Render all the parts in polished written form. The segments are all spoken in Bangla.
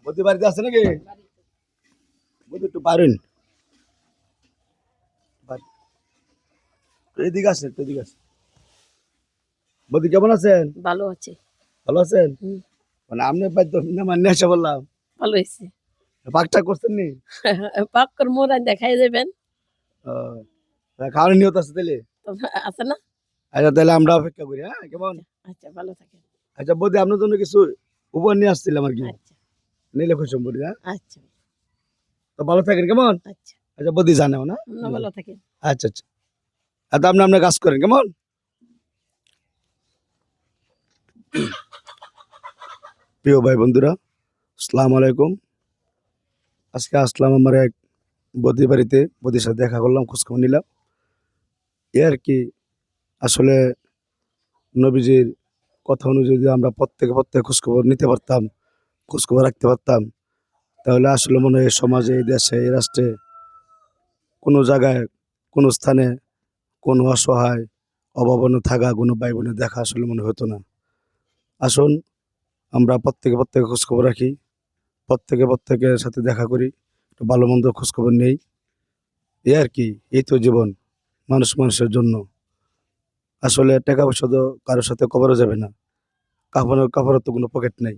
বদি বাড়িতে আছে নাকি? বদি একটু পারেন এদিকে আসেন, এদিকে আসেন। বদি কেমন আছেন? ভালো আছে। ভালো আছেন? হুম। মানে আপনি পাইতো না মানে এসে বললাম ভালো হয়েছে। পাকটা করছেন নি? পাক করে মোরা দেখাই দেবেন। খাওয়ানোর নিয়ত আছে তাহলে? আছে না? আচ্ছা তাহলে আমরা অপেক্ষা করি, হ্যাঁ কেমন? আচ্ছা ভালো থাকেন। আচ্ছা বদি আপনার জন্য কিছু উপহার নিয়ে আসছিলাম আর কি, আচ্ছা নিলে খুশি বদি। হ্যাঁ আচ্ছা তো ভালো থাকেন কেমন? আচ্ছা আচ্ছা বদি জানাও না। আপনার ভালো থাকেন। আচ্ছা আচ্ছা। আচ্ছা আপনি আপনার কাজ করেন কেমন? প্রিয় ভাই বন্ধুরা, আসসালামু আলাইকুম। আজকে আসলাম আমার এক বদির বাড়িতে, বদির সাথে দেখা করলাম, খোঁজখবর নিলাম। এ আর কি, আসলে নবীজির কথা অনুযায়ী যদি আমরা প্রত্যেকে খোঁজখবর নিতে পারতাম, খোঁজখবর রাখতে পারতাম, তাহলে আসলে মনে হয় এই সমাজে, এই দেশে, এই রাষ্ট্রে কোনো জায়গায়, কোনো স্থানে কোনো অসহায় অভাবনে থাকা কোনো ভাই বোনের দেখা আসলে মনে হতো না। আসুন আমরা প্রত্যেকে খোঁজখবর রাখি, প্রত্যেকের সাথে দেখা করি, একটু ভালো মন্দ খোঁজখবর নেই। এই আর কি, এই তো জীবন, মানুষের জন্য। আসলে টাকা পয়সা তো কারোর সাথে কভারও যাবে না, কাপড়ের তো কোনো পকেট নেই।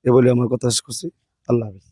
এ বলে আমার কথা শেষ করছি। আল্লাহ হাফেজ।